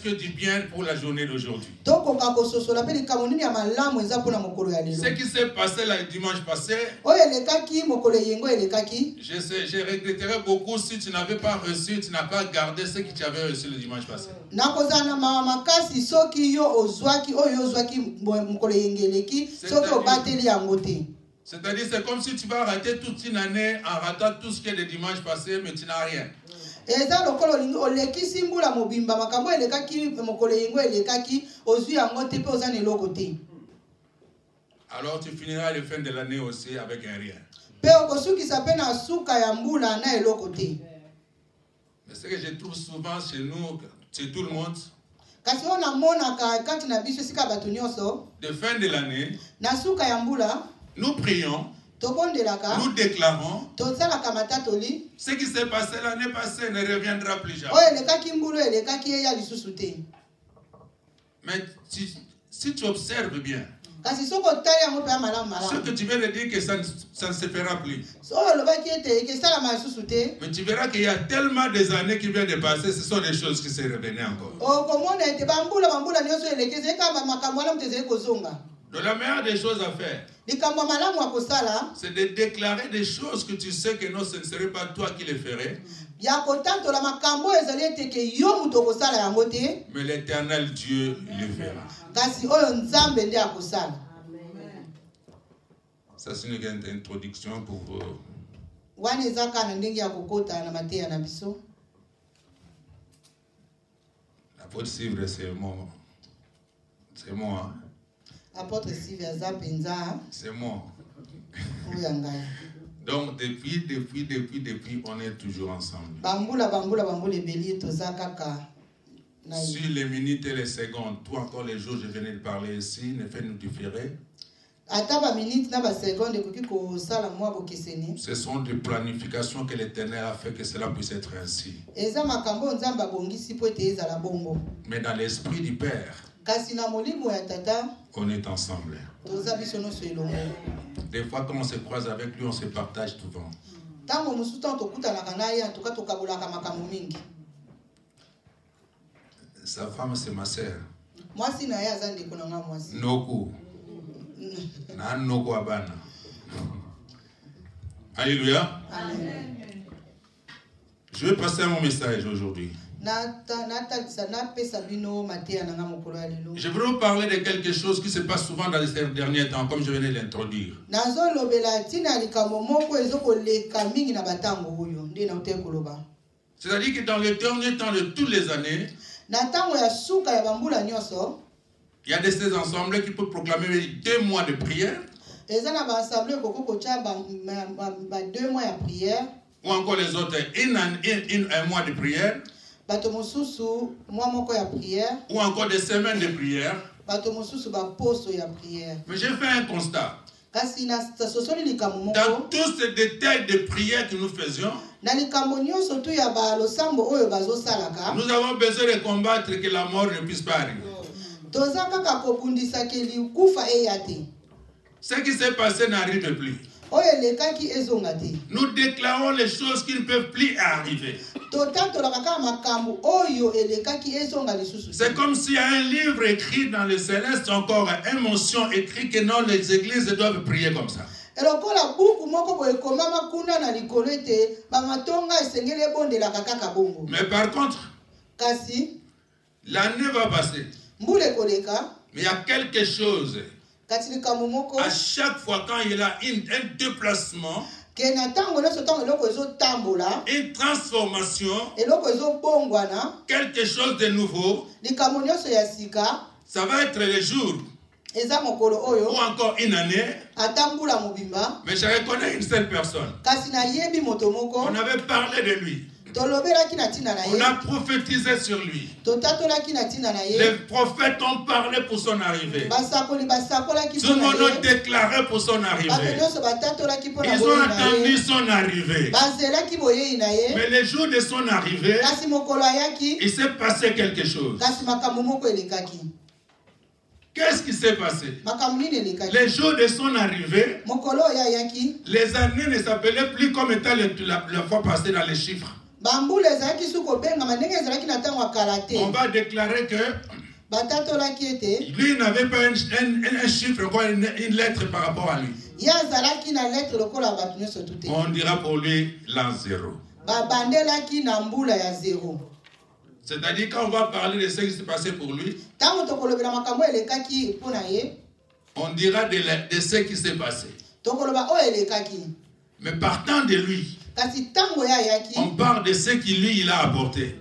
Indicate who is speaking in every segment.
Speaker 1: que du bien pour la journée d'aujourd'hui. Ce qui s'est passé le dimanche passé, je regretterais beaucoup si tu n'avais pas reçu, tu n'as pas gardé ce que tu avais reçu le dimanche passé. C'est-à-dire, c'est comme si tu vas rater toute une année en ratant tout ce qui est le dimanche passé, mais tu n'as rien. Alors tu finiras la fin de l'année aussi avec un rien. Mais ce que je trouve souvent chez nous, chez tout le monde, de fin de l'année, nous prions, nous déclarons, ce qui s'est passé l'année passée ne reviendra plus jamais. Mais si tu observes bien, ce que tu viens de dire que ça ne se fera plus. Mais tu verras qu'il y a tellement des années qui viennent de passer, ce sont des choses qui se revenaient encore. Donc la meilleure des choses à faire, c'est de déclarer des choses que tu sais que non, ce ne serait pas toi qui les ferais. Mais l'Éternel Dieu le fera. Ça, c'est une introduction pour vous. L'apôtre Sivre, c'est moi. C'est moi. C'est moi. Donc, depuis, on est toujours ensemble. Sur les minutes et les secondes, toi encore les jours, je venais de parler ici, ne fait nous différer. Ce sont des planifications que l'Éternel a fait que cela puisse être ainsi. Mais dans l'esprit du Père, on est ensemble. Des fois, quand on se croise avec lui, on se partage souvent. Sa femme, c'est ma sœur. Noku. Alléluia. Amen. Je vais passer à mon message aujourd'hui. Je voudrais vous parler de quelque chose qui se passe souvent dans les derniers temps, comme je venais de l'introduire. C'est-à-dire que dans les derniers temps de toutes les années, il y a de ces ensembles qui peuvent proclamer 2 mois de prière. Ou encore les autres, un mois de prière. Ou encore des semaines de prière. Mais j'ai fait un constat. Dans tous ces détails de prière que nous faisions, nous avons besoin de combattre que la mort ne puisse pas arriver. Ce qui s'est passé n'arrive plus. Nous déclarons les choses qui ne peuvent plus arriver. C'est comme s'il y a un livre écrit dans le céleste, encore une mention écrite que non, les églises doivent prier comme ça. Mais par contre, l'année va passer. Mais il y a quelque chose. À chaque fois quand il y a un déplacement, une transformation, quelque chose de nouveau, ça va être le jour ou encore une année. Mais je reconnais une seule personne. On avait parlé de lui. On a prophétisé sur lui. Les prophètes ont parlé pour son arrivée. Tout le monde a déclaré pour son arrivée. Ils ont attendu son arrivée. Mais le jour de son arrivée, il s'est passé quelque chose. Qu'est-ce qui s'est passé? Les jours de son arrivée, les années ne s'appelaient plus comme étant la fois passée dans les chiffres.
Speaker 2: On va déclarer que lui n'avait pas un chiffre, une lettre par rapport à lui. On dira pour lui l'an 0. C'est-à-dire quand on va parler de ce qui s'est passé pour lui, on dira de ce qui s'est passé. Mais partant de lui, on parle de ce qu'il lui il a apporté.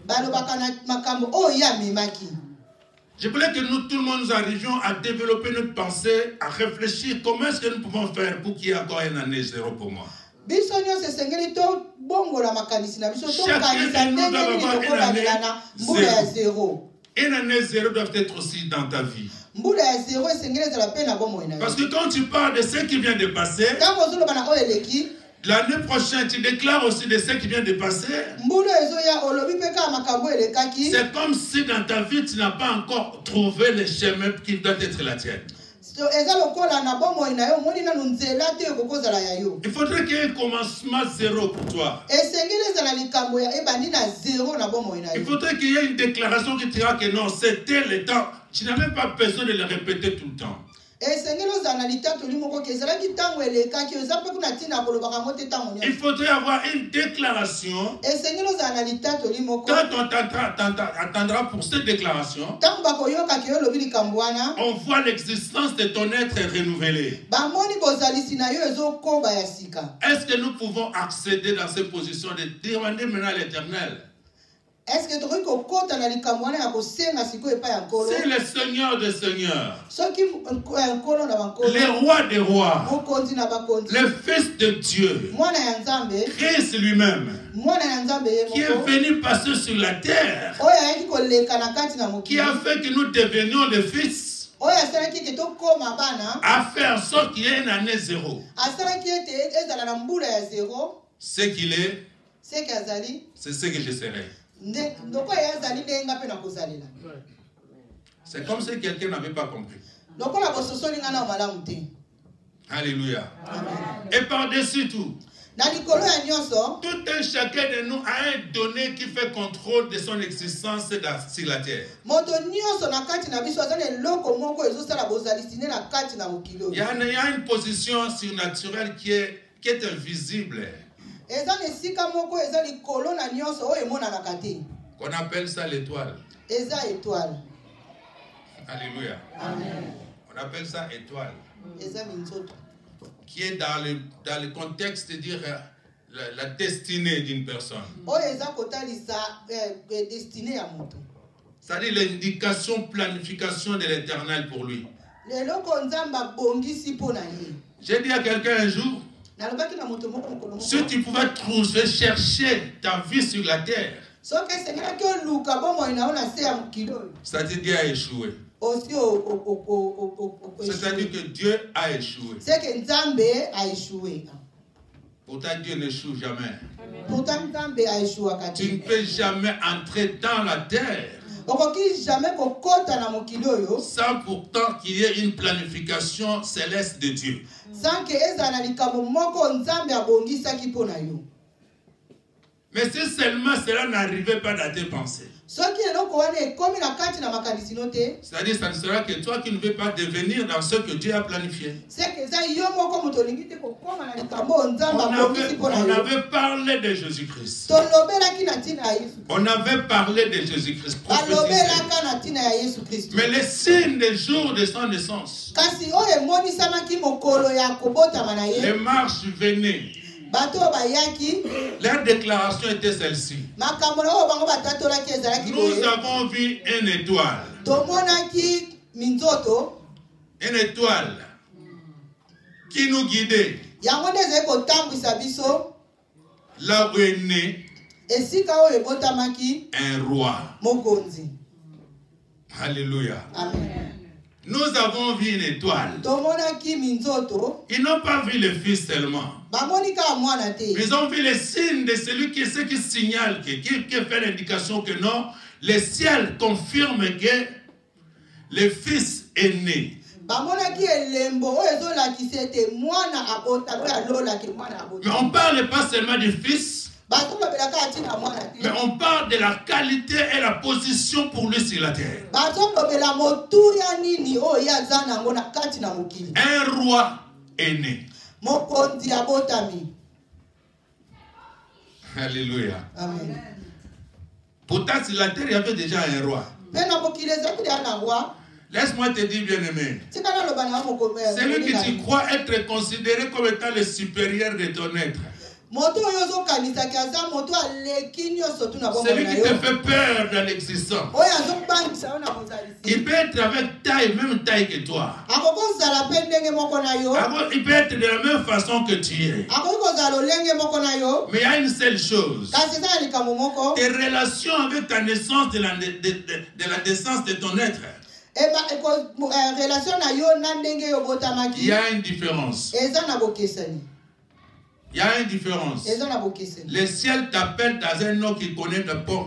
Speaker 2: Je voulais que nous, tout le monde, nous arrivions à développer notre pensée, à réfléchir comment est-ce que nous pouvons faire pour qu'il y ait encore une année 0 pour moi. Chacun de nous doit avoir une année 0. Une année 0 doit être aussi dans ta vie. Parce que quand tu parles de ce qui vient de passer, l'année prochaine, tu déclares aussi de ce qui vient de passer. C'est comme si dans ta vie, tu n'as pas encore trouvé le chemin qui doit être la tienne. Il faudrait qu'il y ait un commencement 0 pour toi. Il faudrait qu'il y ait une déclaration qui dira que non, c'était le temps. Tu n'as même pas besoin de le répéter tout le temps. Il faudrait avoir une déclaration. Quand on attendra pour cette déclaration, on voit l'existence de ton être renouvelée. Est-ce que nous pouvons accéder dans cette position de demander maintenant à l'Éternel?
Speaker 1: Est-ce que tu veux qu'on compte dans les camoines à c'est le
Speaker 2: Seigneur des Seigneurs, le roi des rois, le Fils de Dieu, Christ lui-même, qui est venu passer sur la terre, qui a fait que nous devenions les fils, a fait en sorte qu'il y ait une année 0. Ce qu'il est, c'est ce que je serai. C'est comme si quelqu'un n'avait pas compris. Alléluia. Et par-dessus tout, tout un chacun de nous a un donné qui fait contrôle de son existence sur la terre. Il y a une position surnaturelle qui est invisible. Qu'on appelle ça l'étoile. Alléluia. Amen. On appelle ça étoile. Qui est dans le contexte de dire la destinée d'une personne. C'est-à-dire l'indication, planification de l'Éternel pour lui. J'ai dit à quelqu'un un jour, si tu pouvais trouver, chercher ta vie sur la terre, c'est-à-dire Dieu a échoué. C'est-à-dire que Dieu a échoué. Pourtant Dieu n'échoue jamais. Tu ne peux jamais entrer dans la terre sans pourtant qu'il y ait une planification céleste de Dieu. Mais si seulement cela n'arrivait pas dans tes pensées, c'est-à-dire ça ne sera que toi qui ne veux pas devenir dans ce que Dieu a planifié. On avait parlé de Jésus-Christ. On avait parlé de Jésus-Christ. Mais les signes des jours de son naissance, les marches venaient. Leur déclaration était celle-ci. Nous avons vu une étoile. Une étoile qui nous guidait. Là où est né un roi. Alléluia. Amen. Nous avons vu une étoile. Ils n'ont pas vu le Fils seulement. Ils ont vu les signes de celui qui signale, qui fait l'indication que non, le ciel confirme que le Fils est né. Mais on ne parle pas seulement du Fils, Mais on parle de la qualité et la position pour lui sur la terre. Un roi est né. Alléluia.
Speaker 1: Amen.
Speaker 2: Pourtant, sur la terre, il y avait déjà un roi. Laisse-moi te dire, bien-aimé. Celui que tu crois être considéré comme étant le supérieur de ton être. Celui qui te fait peur dans l'existence. Il peut être avec taille, même taille que toi. Il peut être de la même façon que tu es. Mais il y a une seule chose. Tes relations avec ta naissance de la naissance de ton être. Il y a une différence. Il y a une différence. Le ciel t'appelle dans un nom qui connaît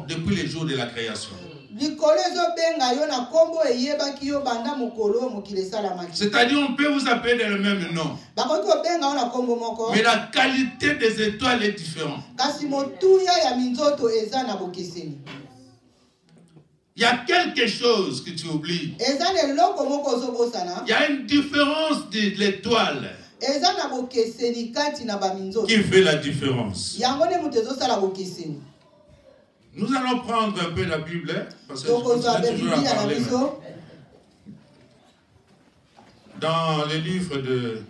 Speaker 2: depuis les jours de la création. C'est-à-dire on peut vous appeler dans le même nom. Mais la qualité des étoiles est différente. Il y a quelque chose que tu oublies. Il y a une différence de l'étoile qui fait la différence. Nous allons prendre un peu la Bible, parce que je continue toujours à parler. Dans le livre de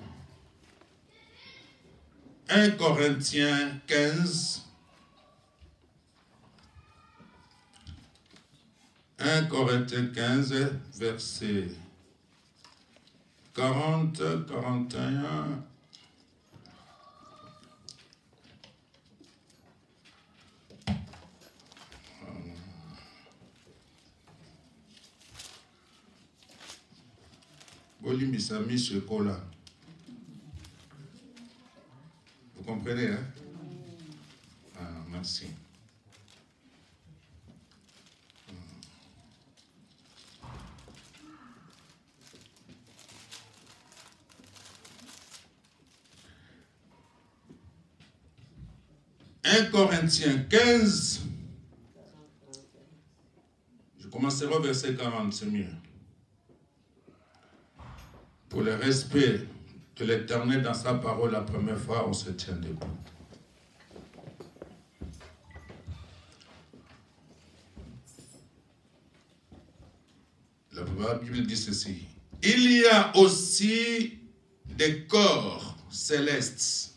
Speaker 2: 1 Corinthiens 15, 1 Corinthiens 15, verset 40, 41. Bolimbisami Chekola. Vous comprenez, hein? Ah, merci. « 1 Corinthiens 15, je commencerai au verset 40, c'est mieux. Pour le respect de l'Éternel dans sa parole, la première fois, on se tient debout. La Bible dit ceci. Il y a aussi des corps célestes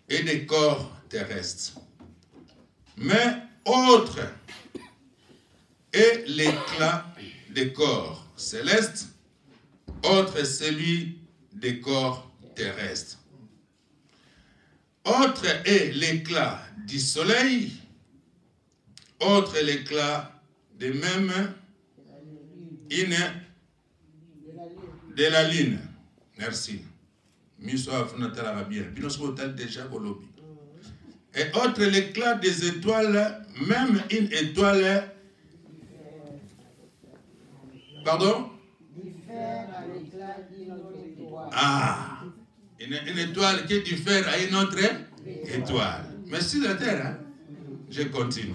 Speaker 2: et des corps terrestres. Mais autre est l'éclat des corps célestes, autre celui des corps terrestres. Autre est l'éclat du soleil, autre l'éclat de même de la lune. Merci. Et autre l'éclat des étoiles, même une étoile. Pardon? Ah, une étoile qui diffère à une autre étoile. Merci la terre, hein? Je continue.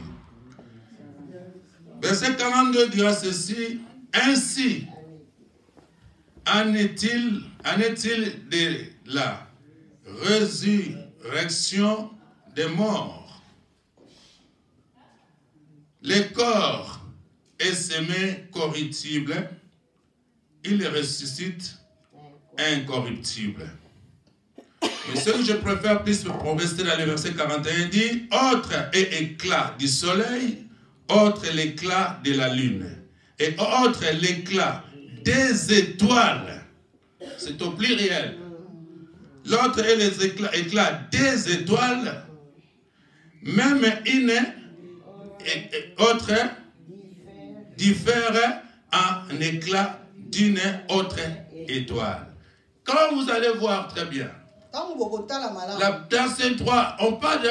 Speaker 2: Verset 42 dira ceci. Ainsi, en est-il de la résurrection des morts. Le corps est semé corruptible, il ressuscite incorruptible. Mais ce que je préfère plus pour rester dans le verset 41 dit, autre est éclat du soleil, autre l'éclat de la lune, et autre l'éclat des étoiles. C'est au pluriel. L'autre est les éclats des étoiles, même une autre diffère en éclat d'une autre étoile. Quand vous allez voir très bien, dans ces trois, on parle de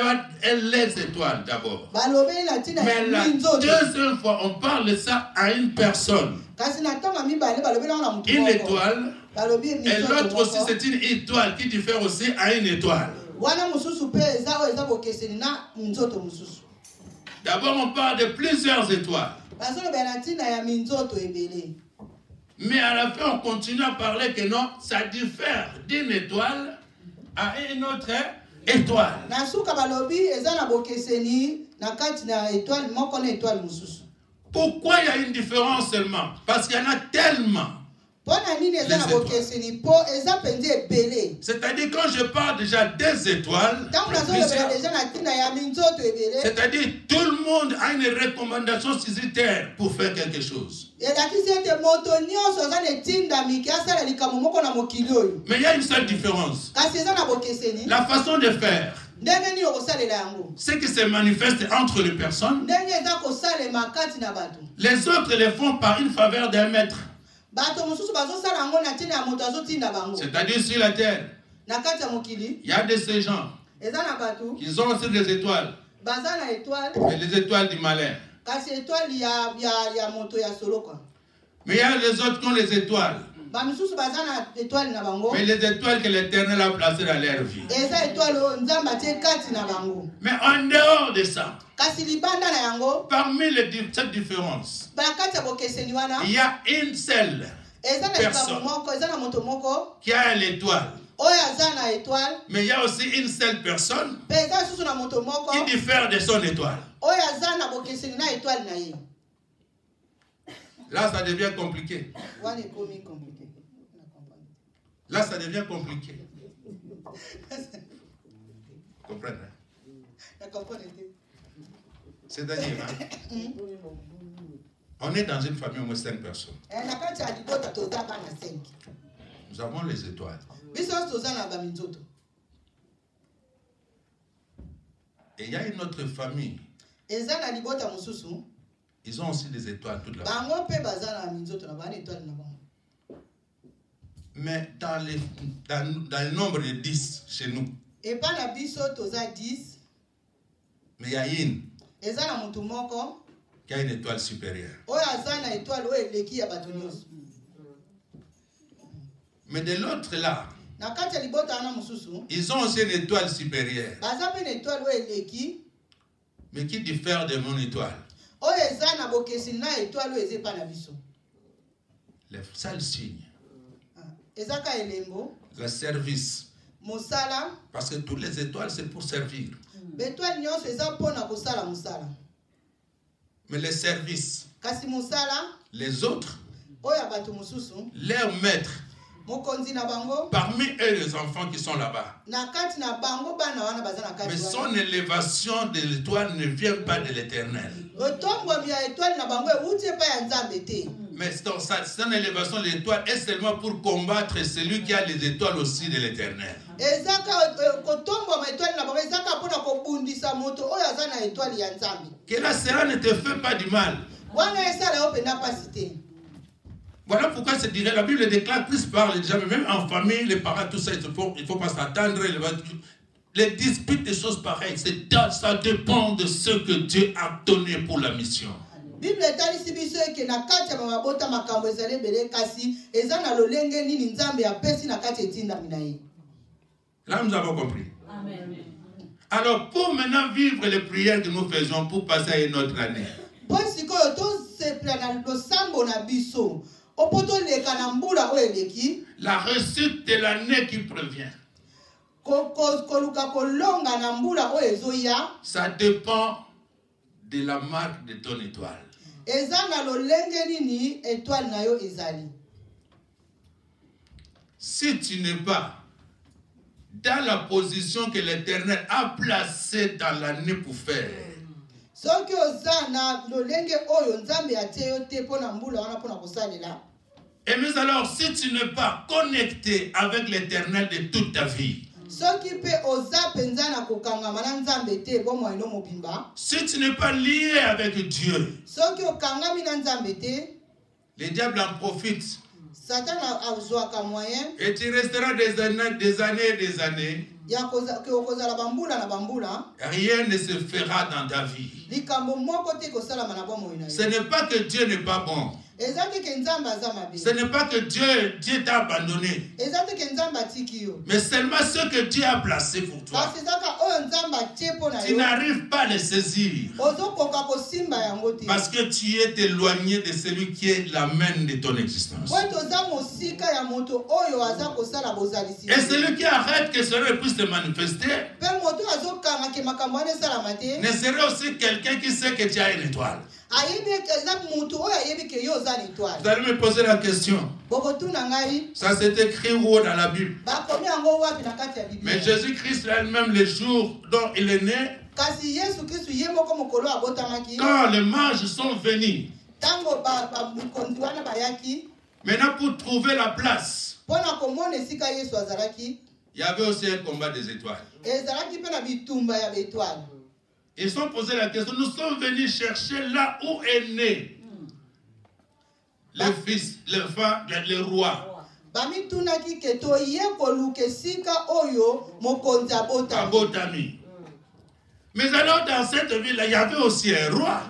Speaker 2: les étoiles d'abord. Mais la deuxième fois, on parle de ça à une personne. Une étoile, et l'autre aussi, c'est une étoile qui diffère aussi à une étoile. D'abord, on parle de plusieurs étoiles. Mais à la fin, on continue à parler que non, ça diffère d'une étoile à une autre étoile. Pourquoi il y a une différence seulement? Parce qu'il y en a tellement. C'est-à-dire quand je parle déjà des étoiles, c'est-à-dire tout le monde a une recommandation cisitaire pour faire quelque chose. Mais il y a une seule différence. La façon de faire. Ce qui se manifeste entre les personnes, les autres les font par une faveur d'un maître. C'est-à-dire sur la terre, il y a de ces gens qui ont aussi des étoiles, mais les étoiles du malheur. Mais il y a les autres qui ont les étoiles, mais les étoiles que l'Éternel a placées dans leur vie. Mais en dehors de ça, parmi cette différence, il y a une seule personne qui a l'étoile. Mais il y a aussi une seule personne qui diffère de son étoile. Là, ça devient compliqué. Là, ça devient compliqué. Comprenez? C'est-à-dire, on est dans une famille au moins 5 personnes. Nous avons les étoiles. Et il y a une autre famille. Ils ont aussi des étoiles toute la vie. Mais dans le nombre de 10 chez nous, mais il y a une qui a une étoile supérieure. Mais de l'autre là, ils ont aussi une étoile supérieure, mais qui diffère de mon étoile. Le seul signe, le service. Parce que toutes les étoiles, c'est pour servir. Mais les services, les autres, leurs maîtres, parmi eux les enfants qui sont là-bas. Mais son élévation de l'étoile ne vient pas de l'Éternel. Mais son élévation de l'étoile est seulement pour combattre celui qui a les étoiles aussi de l'Éternel. Que là, cela ne te fait pas du mal. Voilà pourquoi c'est direct. La Bible déclare, plus parle déjà, mais même en famille, les parents, tout ça, il ne faut pas s'attendre. Les disputes, des choses pareilles, ça dépend de ce que Dieu a donné pour la mission. Là, nous avons compris. Amen. Alors, pour maintenant vivre les prières que nous faisons pour passer à une autre année, la réussite de l'année qui prévient, ça dépend de la marque de ton étoile. Si tu n'es pas dans la position que l'Éternel a placée dans l'année pour faire, et mais alors, si tu n'es pas connecté avec l'Éternel de toute ta vie, si tu n'es pas lié avec Dieu, le diable en profite. Et tu resteras des années et des années. Rien ne se fera dans ta vie. Ce n'est pas que Dieu n'est pas bon. Ce n'est pas que Dieu t'a abandonné. Mais seulement ce que Dieu a placé pour toi. Tu n'arrives pas à les saisir. Parce que tu es éloigné de celui qui est la main de ton existence. Et celui qui arrête que cela puisse se manifester ne serait aussi quelqu'un qui sait que tu as une étoile. Vous allez me poser la question. Ça c'est écrit où dans la Bible? Mais Jésus-Christ lui-même, le jour dont il est né, quand les mages sont venus, maintenant pour trouver la place, il y avait aussi un combat des étoiles. Ils sont posés la question, nous sommes venus chercher là où est né le fils, le roi. Abotami. Mais alors dans cette ville-là, il y avait aussi un roi.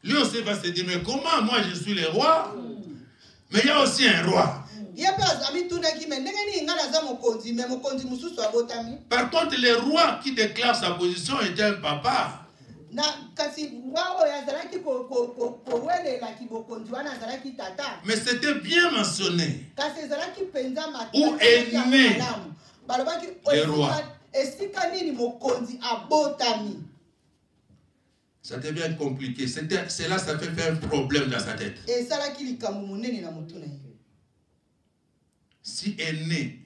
Speaker 2: Lui aussi va se dire, mais comment moi je suis le roi? Mais il y a aussi un roi. Par contre, le roi qui déclare sa position était un papa. Mais c'était bien mentionné. Où est né le roi? Ça devient compliqué. Cela, ça fait faire un problème dans sa tête. Si est né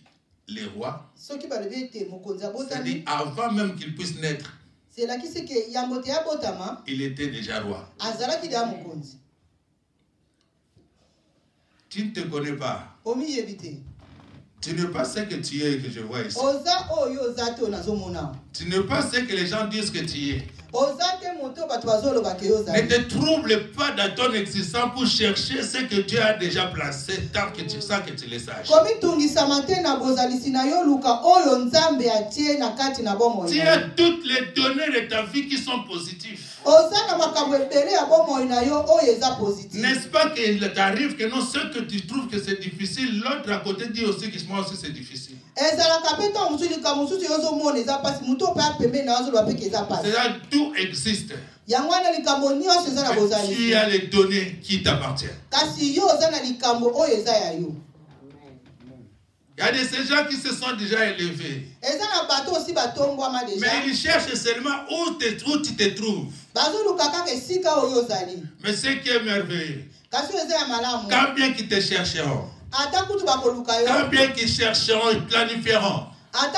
Speaker 2: le roi, c'est-à-dire avant même qu'il puisse naître, il était déjà roi. Tu ne te connais pas. Tu n'es pas ce que tu es que je vois ici. Tu n'es pas ce que les gens disent que tu es. Ne te trouble pas dans ton existence pour chercher ce que Dieu a déjà placé tant que tu sens que tu le saches. Tu as toutes les données de ta vie qui sont positives. N'est-ce pas qu'il t'arrive que non, ce que tu trouves que c'est difficile, l'autre à côté dit aussi que moi aussi c'est difficile. C'est-à-dire tout existe. Tu as les données qui t'appartiennent. Il y a de ces gens qui se sont déjà élevés. Mais ils cherchent seulement où tu te trouves. Mais ce qui est merveilleux, quand bien qu'ils te chercheront, quand bien qu'ils chercheront, ils planifieront. Quand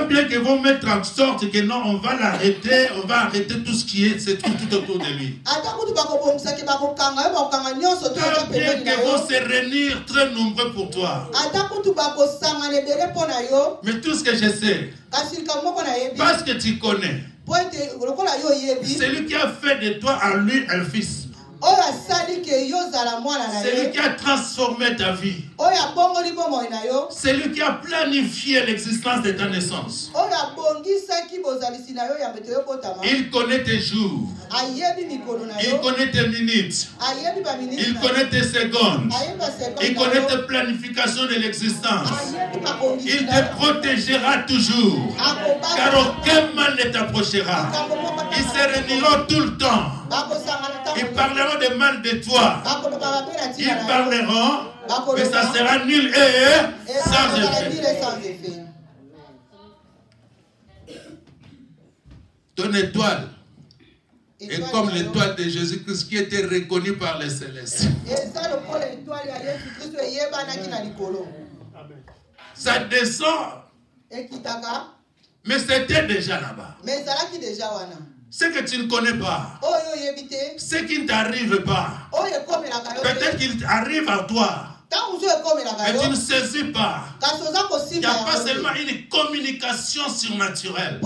Speaker 2: bien qu'ils vont mettre en sorte que non, on va l'arrêter, on va arrêter tout ce qui est, c'est tout autour de lui. Quand bien qu'ils vont se réunir très nombreux pour toi. Mais tout ce que je sais, parce que tu connais, celui qui a fait de toi en lui un fils. C'est lui qui a transformé ta vie. C'est lui qui a planifié l'existence de ta naissance. Il connaît tes jours. Il connaît tes minutes. Il connaît tes secondes. Il connaît tes planifications de l'existence. Il te protégera toujours. Car aucun mal ne t'approchera. Ils se réuniront tout le temps. Ils parleront de mal de toi. Ils parleront, mais ça sera nul et sans effet. Ton étoile est comme l'étoile de Jésus-Christ qui était reconnue par les célestes. Ça descend, mais c'était déjà là-bas. Ce que tu ne connais pas, ce qui ne t'arrive pas, peut-être qu'il arrive à toi, mais tu ne saisis pas. Il n'y a pas seulement une communication surnaturelle.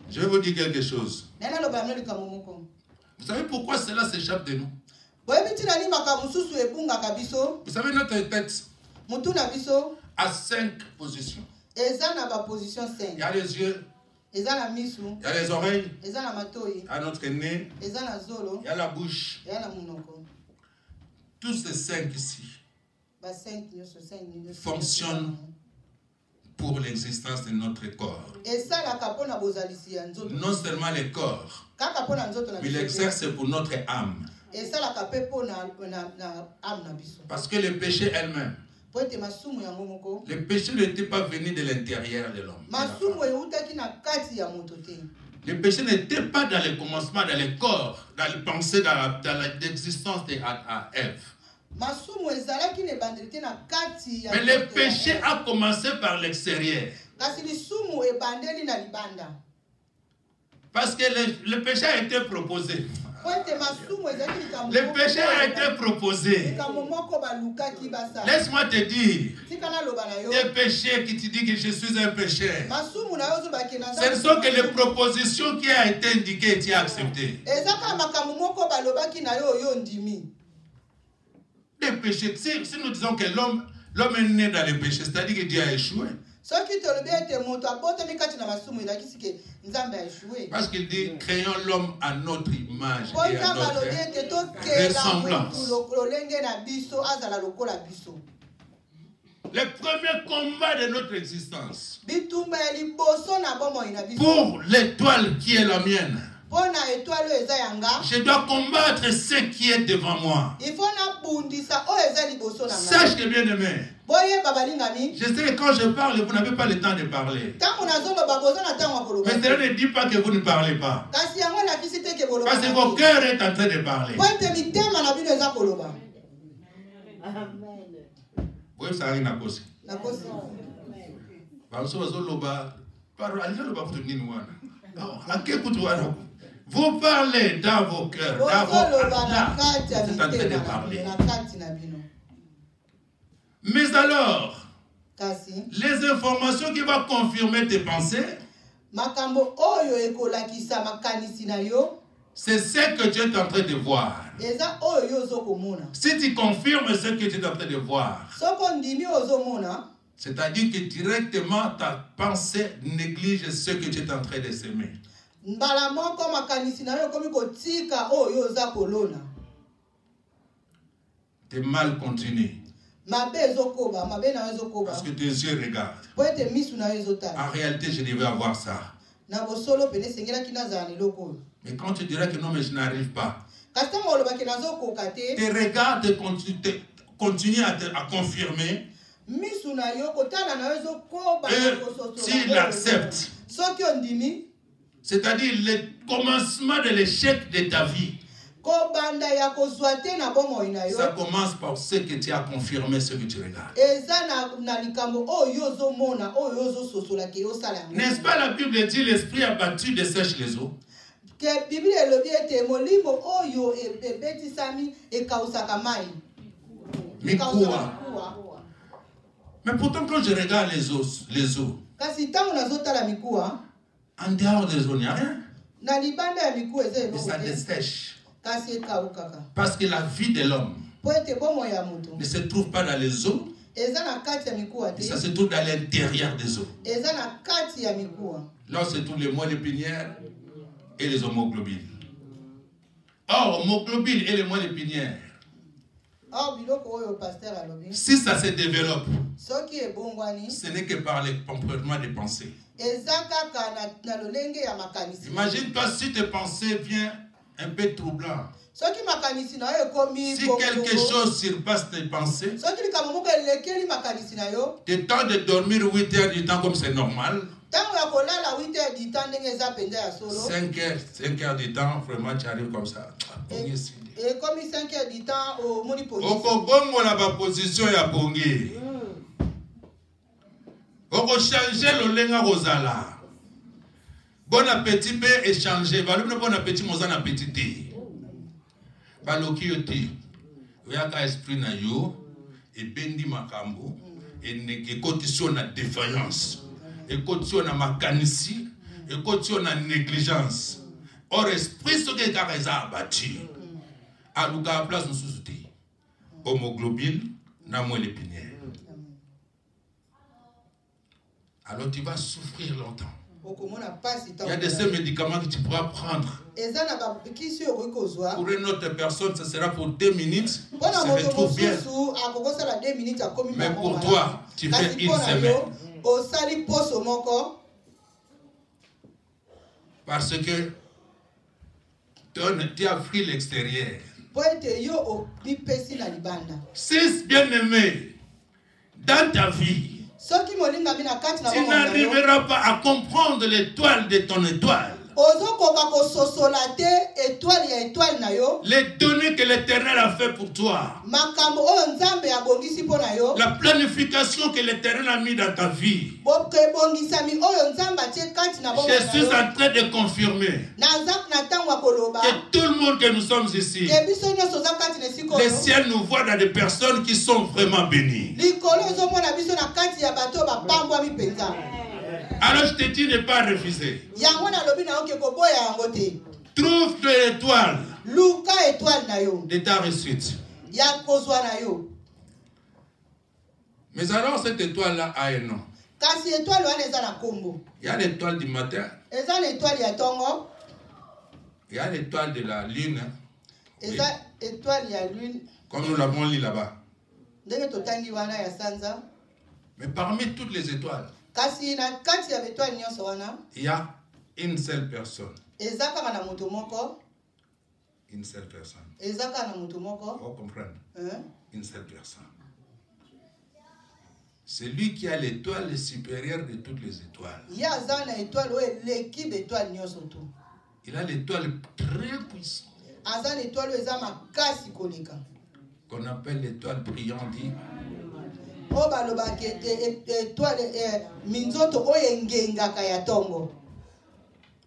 Speaker 2: Je vais vous dire quelque chose. Vous savez pourquoi cela s'échappe de nous? Vous savez, notre tête a 5 positions. Il y a les yeux. Il y a les oreilles. Il y a notre nez. Il y a la bouche. Tous ces 5 ici fonctionnent pour l'existence de notre corps. Non seulement les corps, mais il exerce pour notre âme. Parce que le péché elle-même, le péché n'était pas venu de l'intérieur de l'homme. Le péché n'était pas dans le commencement, dans le corps, dans le pensée, dans l'existence d'Ève. Mais le péché a commencé par l'extérieur. Parce que le péché a été proposé. Le péché a été proposé. Laisse-moi te dire, des péchés qui te disent que je suis un pécheur, ce ne sont que les propositions qui ont été indiquées et tu as accepté. Les péchés, si nous disons que l'homme est né dans le péché, c'est-à-dire que Dieu a échoué. Parce qu'il dit, créons l'homme à notre image et à notre ressemblance. Le premier combat de notre existence pour l'étoile qui est la mienne, je dois combattre ce qui est devant moi. Sache que bien aimé, je sais que quand je parle, vous n'avez pas le temps de parler. Mais cela ne dit pas que vous ne parlez pas. Parce que vos cœurs est en train de parler. Oui, ça arrive à cause. Vous parlez dans vos cœurs, dans vos âmes. Vous êtes en train de parler. Mais alors, les informations qui vont confirmer tes pensées, c'est ce que tu es en train de voir. Si tu confirmes ce que tu es en train de voir, c'est-à-dire que directement ta pensée néglige ce que tu es en train de s'aimer. Tes mal continues. Parce que tes yeux regardent. En réalité, je devais avoir ça. Mais quand tu diras que non, mais je n'arrive pas, tes regards continuent à confirmer. S'il accepte, c'est-à-dire le commencement de l'échec de ta vie, ça commence par ce que tu as confirmé, ce que tu regardes. N'est-ce pas la Bible dit l'esprit abattu dessèche les eaux? Mais pourtant quand je regarde les eaux, en dehors des eaux, il n'y a rien. Mais ça dessèche. Parce que la vie de l'homme ne se trouve pas dans les eaux, mais ça se trouve dans l'intérieur des eaux. Là se trouvent les moelles épinières et les homoglobines. Or, homoglobines et les moelles épinières, si ça se développe, ce n'est que par les comportements des pensées. Imagine-toi si tes pensées viennent un peu troublant. Si quelque chose surpasse tes pensées, tu temps de dormir 8 heures du temps comme c'est normal. 5 heures du temps, vraiment tu arrives comme ça. Et comme 5 heures du temps, on a pas position ya bongi. On changer le lenga rosala. Bon appétit peut échanger. Bon appétit, mon appétit. Baloki yoti. Oyaka esprit na yo. Et bendi makambo. Et condition na défaillance. Et condition na makanisi. Et condition na négligence. Or esprit ce que careza abattu. Aluka place nous sous-outil. Homoglobine na moelle épinière. alors tu vas souffrir longtemps. Il y a de ces médicaments que tu pourras prendre. Pour une autre personne, ce sera pour 2 minutes. Ça se retrouve bien. Mais pour toi, tu fais une semaine. Parce que tu as pris l'extérieur. Si bien-aimé, dans ta vie, tu n'arriveras pas à comprendre l'étoile de ton étoile. Les données que l'Éternel a fait pour toi. La planification que l'Éternel a mis dans ta vie. Je suis en train de confirmer que tout le monde que nous sommes ici, le ciel nous voit dans des personnes qui sont vraiment bénies. Alors je te dis ne pas refuser. Trouve l'étoile de ta réussite. Mais alors cette étoile-là a un nom. Il y a l'étoile du matin. Il y a l'étoile de la lune. Oui. Comme nous l'avons lu là-bas. Mais parmi toutes les étoiles, il y a une seule personne. Une seule personne. Vous comprenez? Une seule personne. C'est lui qui a l'étoile supérieure de toutes les étoiles. Il a l'étoile très puissante. Qu'on appelle l'étoile brillante.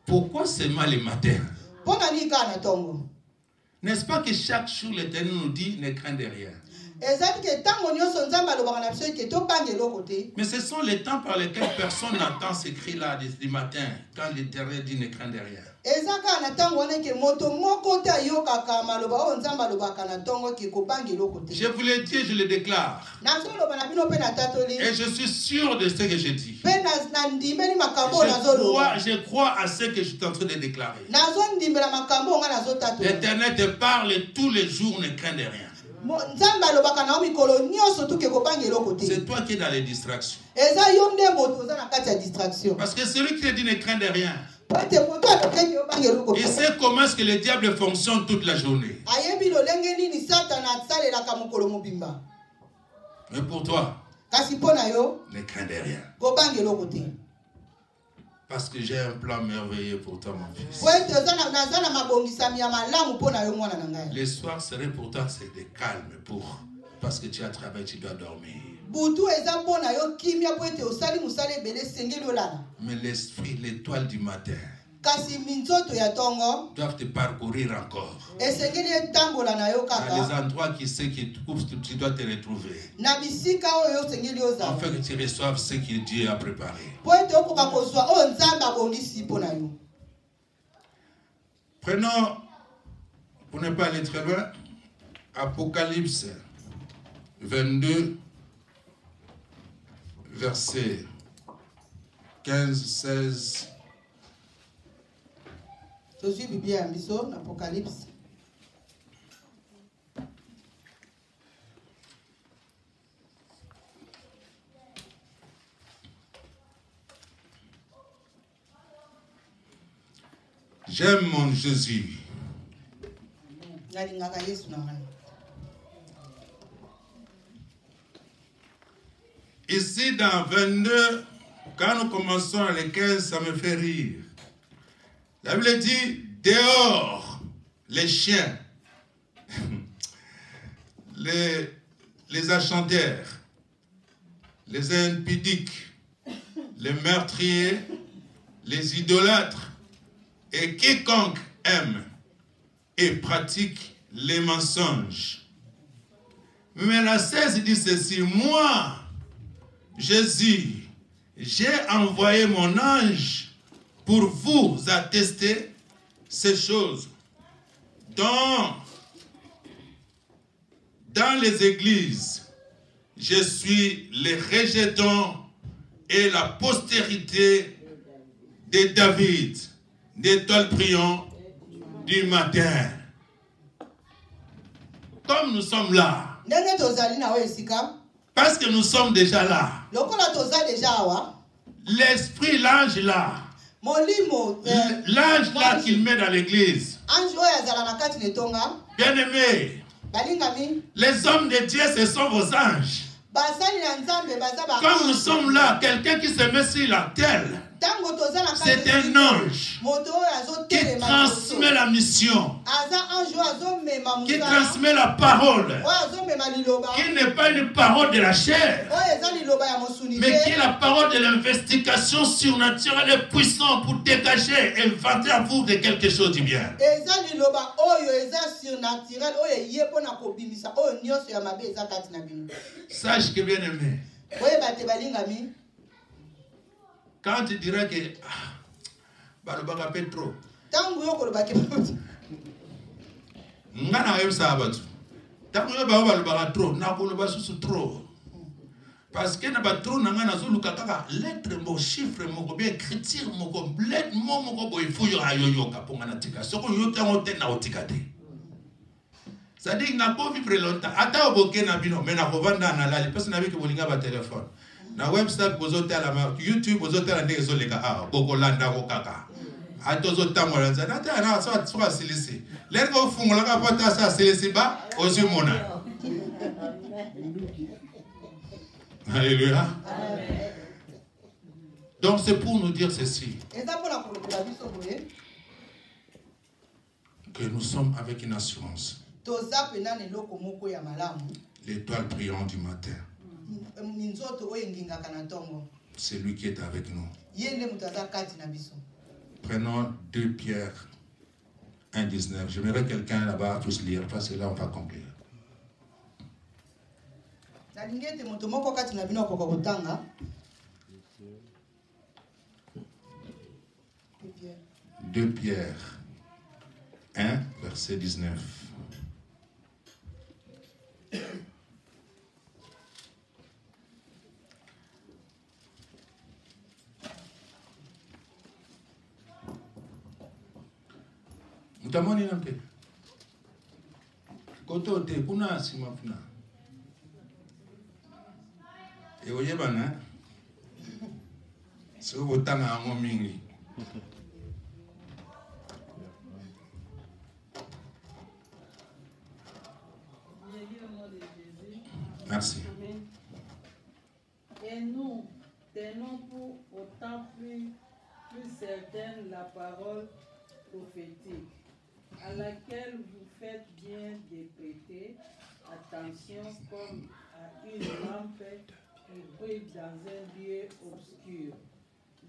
Speaker 2: Pourquoi seulement le matin? N'est-ce pas que chaque jour l'Éternel nous dit ne crains de rien? Mais ce sont les temps par lesquels personne n'entend ce cri-là du matin, quand l'Éternel dit ne crains de rien. Je vous l'ai dit, je le déclare. Et je suis sûr de ce que je dis. Je crois à ce que je suis en train de déclarer. L'Éternel te parle tous les jours, ne crains de rien. C'est toi qui es dans les distractions. Parce que celui qui te dit ne crains de rien, il sait comment est-ce que le diable fonctionne toute la journée. Mais pour toi, ne crains de rien. Parce que j'ai un plan merveilleux pour toi, mon fils. Les soirs seraient pour toi, c'est de calme parce que tu as travaillé, tu dois dormir. Mais l'esprit, l'étoile du matin, doivent te parcourir encore. Dans les endroits qui sait que tu dois te retrouver. Afin que tu reçoives ce que Dieu a préparé. Prenons, pour ne pas aller très loin, Apocalypse 22, versets 15, 16.
Speaker 1: Josué Bible Ambiso, Apocalypse.
Speaker 2: J'aime mon Jésus. Ici dans 22, quand nous commençons à les 15, ça me fait rire. La Bible dit, dehors, les chiens, les achantaires, les impudiques, les meurtriers, les idolâtres, et quiconque aime et pratique les mensonges. Mais la 16 dit ceci, moi, Jésus, j'ai envoyé mon ange pour vous attester ces choses. Dans les églises, je suis le rejeton et la postérité de David, d'étoiles brillantes du matin. Comme nous sommes là, parce que nous sommes déjà là, l'esprit, l'ange là, l'ange là qu'il met dans l'église, bien aimé, les hommes de Dieu, ce sont vos anges. Comme nous sommes là, quelqu'un qui se met sur la terre, c'est un ange qui transmet la mission, qui transmet la parole, qui n'est pas une parole de la chair, mais qui est la parole de l'investigation surnaturelle et puissante pour dégager et inventer à vous de quelque chose du bien. Sache que bien aimé, quand tu diras que balobaka Petro, ngana yo sabatu, tango yo balobaka trop, na koloba susu trop, parce que na ba trop na ngana zo lukaka lettre mo chiffre mo bien écriture mo lettre mo boy fuyo ayoyo kaponga na tika, soko yo tango te na otikate. C'est-à-dire na ko vivre longtemps, ata oboke na bino, mais na kovanda na lali, parce que na bi ke bolinga ba téléphone. Na website bozote la YouTube bozote la ndenge zoleka bokolanda ko kaka atozo tamola nzana ta na so silisi lergo fungola ka pota sa silisi ba ozimona. Alléluia. Donc c'est pour nous dire ceci, que nous sommes avec une assurance, l'étoile brillante du matin. C'est lui qui est avec nous. Prenons 2 Pierre 1,19. J'aimerais quelqu'un là-bas tous lire parce que là on va conclure. 2 Pierre 1, verset 19. Mutamoni nampe koto te kuna simapuna e oyebana so botanga ngo mingi. Merci.
Speaker 3: Et nous tenons pour autant plus certaine la parole prophétique, à laquelle vous faites bien de prêter attention comme à une lampe qui brille dans un lieu obscur,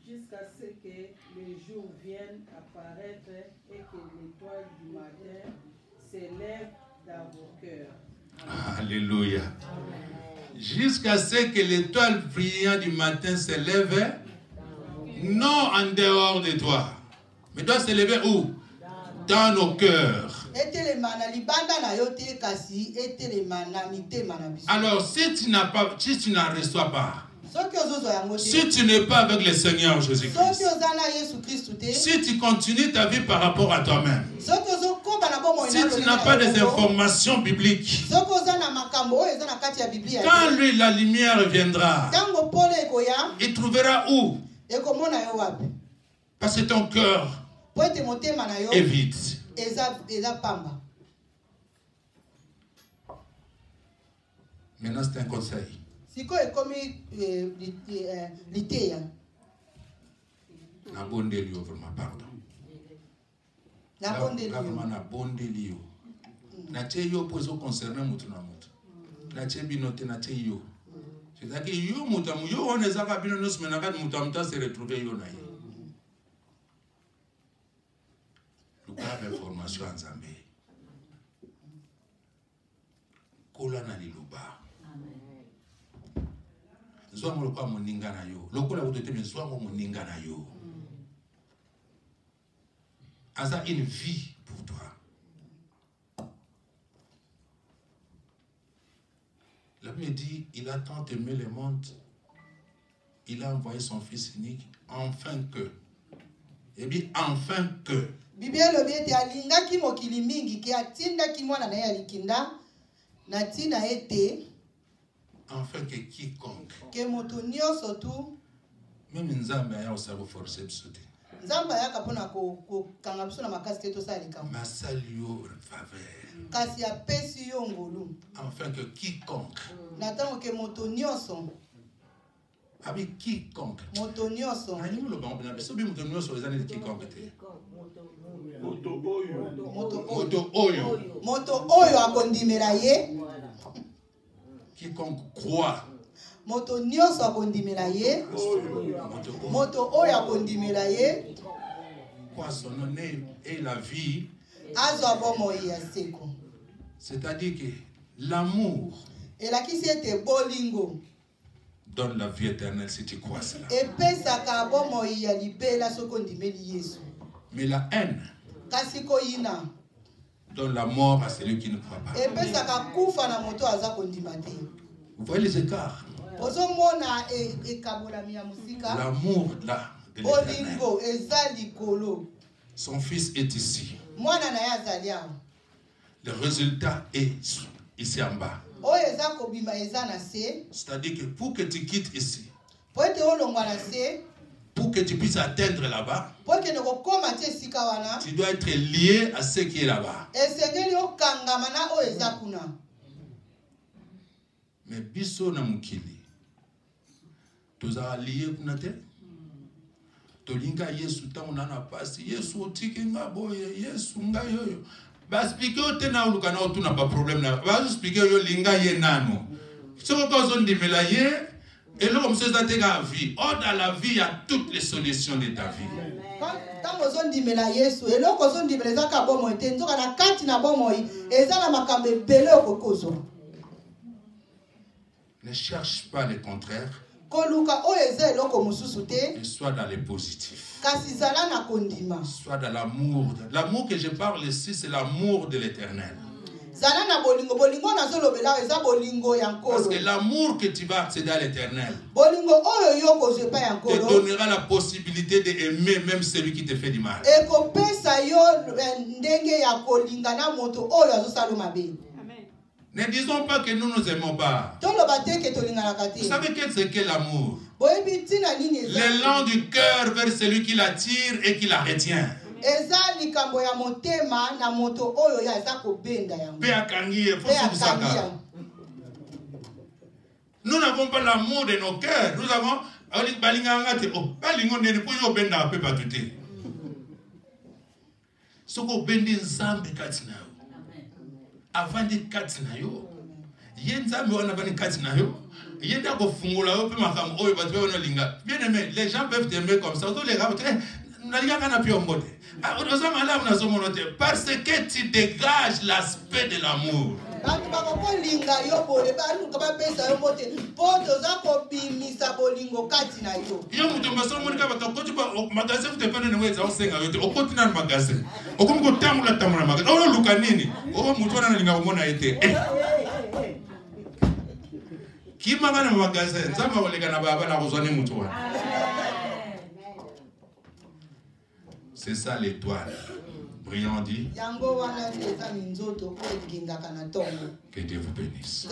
Speaker 3: jusqu'à ce que le jour vienne apparaître et que l'étoile du matin s'élève dans vos cœurs.
Speaker 2: Alléluia. Jusqu'à ce que l'étoile brillante du matin s'élève, non en dehors de toi, mais doit s'élever où? Dans nos cœurs. Alors si tu n'en reçois pas, si tu n'es pas avec le Seigneur Jésus-Christ, si tu continues ta vie par rapport à toi-même, si tu n'as pas des informations bibliques, quand lui la lumière viendra, il trouvera où? Parce que ton cœur est vide. Maintenant c'est un conseil. Na bonde liyo vraiment pardon. Na vraiment na bonde liyo. Na che yo pozo concerner mutu na mutu. Na che binote na che yo. C'est-à-dire que yo mutu yo on ezaka bino no semena ka mutu amuta se retrouver yo na ye. Luka information en Zambie. Kola na liluba. Zwango lokwa moninga na yo. Lokola utoteme zwango moninga na yo. Asa une vie pour toi. La Bible dit, il a tant aimé le monde, il a envoyé son fils unique, afin que. Et bien, afin que. Afin que quiconque. Même Nzambe a aussi forcé de sauter. Ma salio faveur. Afin que quiconque. Avec quiconque. Quiconque croit.
Speaker 1: Moto nyonso akondimela ye. Moto oyo akondimela ye.
Speaker 2: Poissonner et la vie.
Speaker 1: Azo bomoi ya seko.
Speaker 2: C'est-à-dire que l'amour.
Speaker 1: Et la qui c'était bolingo.
Speaker 2: Donne la vie éternelle si tu crois cela.
Speaker 1: Et pesa ka bomoi ya libela sokondimeli Yesu.
Speaker 2: Mais la haine.
Speaker 1: Kasiko ina.
Speaker 2: Donne la mort à celui qui ne croit pas.
Speaker 1: Et pesa ka kufa na moto aza kondimate.
Speaker 2: Vous voyez les écarts. L'amour là de l'éternel. Son fils est ici. Le résultat est ici en bas. C'est-à-dire que pour que tu quittes ici, pour que tu puisses atteindre là-bas, tu dois être lié à ce qui est là-bas. Mais biso na mukili toza lié kunate tolinga Yesu tango na pasi Yesu otiki nga boye Yesu nga yoyo ba expliquer otena ulukana otuna pas problème na ba expliquer yo linga ye nano soko kozo ndimela ye et là comme ça te ga vie dans la vie il y a toutes les solutions de ta vie.
Speaker 1: Tango zo ndimela Yesu et là kozo ndimela za ka bomo te nzoka na kati na bomo eza na makambe belé okokozo.
Speaker 2: Ne cherche pas le contraire.
Speaker 1: Et
Speaker 2: sois dans le positif. Sois dans l'amour. L'amour que je parle ici, c'est l'amour de l'éternel. Parce que l'amour que tu vas accéder à l'éternel te donnera la possibilité d'aimer même celui qui te fait du mal. Ne disons pas que nous nous aimons pas. Vous savez qu'est-ce que l'amour? L'élan du cœur vers celui qui l'attire et qui la retient. Nous n'avons pas l'amour de nos cœurs. Nous avons avant de katina yo yenza me wana bani katina yo yenda ko fungula yo pe makam oyo batwe wana linga bien aimé les gens peuvent t'aimer comme ça tous les gars na linga kana pio mbote ozama là na zomo note parce que tu dégages l'aspect de l'amour. Yo muto maso monika batakochi ba magasin te pene ngweza osenga yote okotina na magasin okomko tamula magasin o luka nini o muto na linga omona ete kimanga na magasin nzamba oleka na baba na kozwane muto wana. C'est ça l'étoile. Prions dit. Que Dieu vous bénisse.